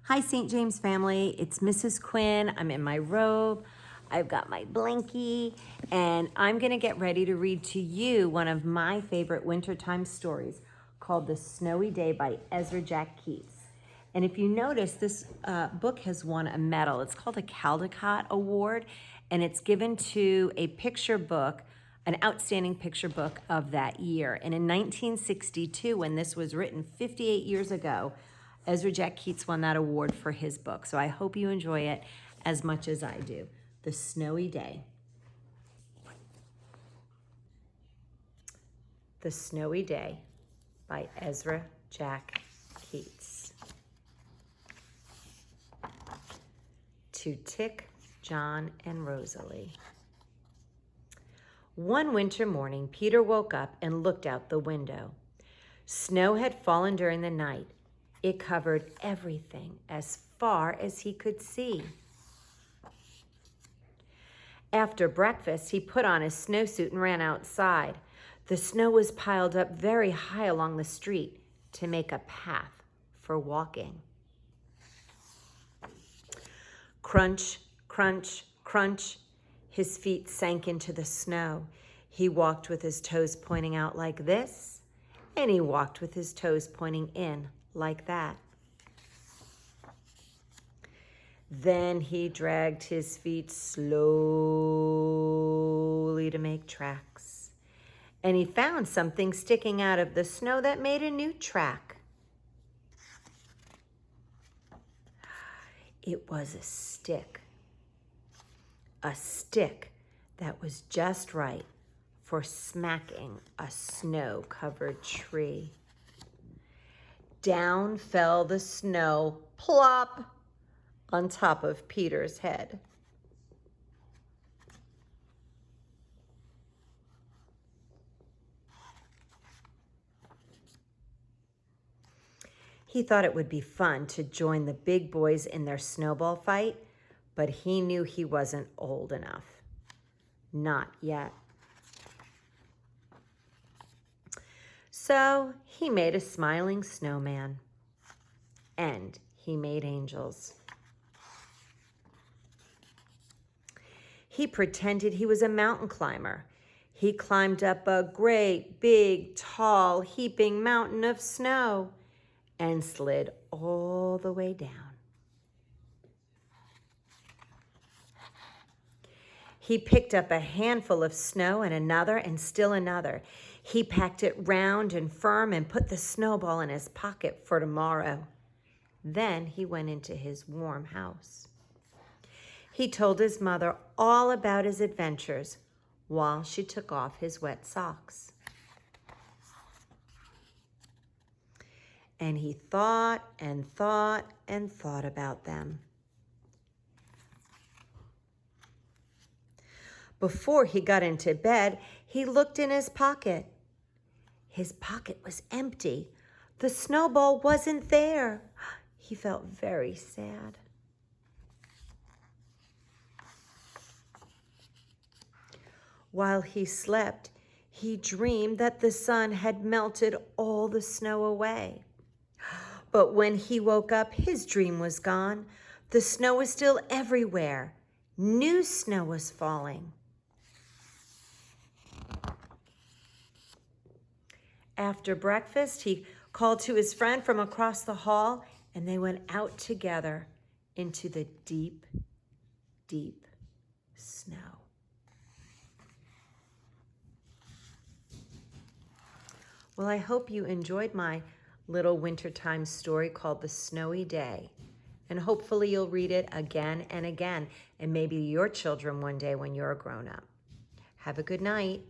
Hi, St. James family. It's Mrs. Quinn. I'm in my robe. I've got my blankie, and I'm going to get ready to read to you one of my favorite wintertime stories called The Snowy Day by Ezra Jack Keats. And if you notice, this book has won a medal. It's called a Caldecott Award, and it's given to a picture book, an outstanding picture book of that year. And in 1962, when this was written 58 years ago, Ezra Jack Keats won that award for his book. So I hope you enjoy it as much as I do. The Snowy Day. The Snowy Day by Ezra Jack Keats. To Tick, John, and Rosalie. One winter morning, Peter woke up and looked out the window. Snow had fallen during the night. It covered everything as far as he could see. After breakfast, he put on his snowsuit and ran outside. The snow was piled up very high along the street to make a path for walking. Crunch, crunch, crunch. His feet sank into the snow. He walked with his toes pointing out like this, and he walked with his toes pointing in like that. Then he dragged his feet slowly to make tracks, and he found something sticking out of the snow that made a new track. It was a stick that was just right for smacking a snow-covered tree. Down fell the snow, plop, on top of Peter's head. He thought it would be fun to join the big boys in their snowball fight, but he knew he wasn't old enough. Not yet. So he made a smiling snowman, and he made angels. He pretended he was a mountain climber. He climbed up a great, big, tall, heaping mountain of snow and slid all the way down. He picked up a handful of snow and another and still another. He packed it round and firm and put the snowball in his pocket for tomorrow. Then he went into his warm house. He told his mother all about his adventures while she took off his wet socks. And he thought and thought and thought about them. Before he got into bed, he looked in his pocket. His pocket was empty. The snowball wasn't there. He felt very sad. While he slept, he dreamed that the sun had melted all the snow away. But when he woke up, his dream was gone. The snow was still everywhere. New snow was falling. After breakfast, he called to his friend from across the hall, and they went out together into the deep, deep snow. Well, I hope you enjoyed my little wintertime story called The Snowy Day. And hopefully you'll read it again and again, and maybe your children one day when you're a grown-up. Have a good night.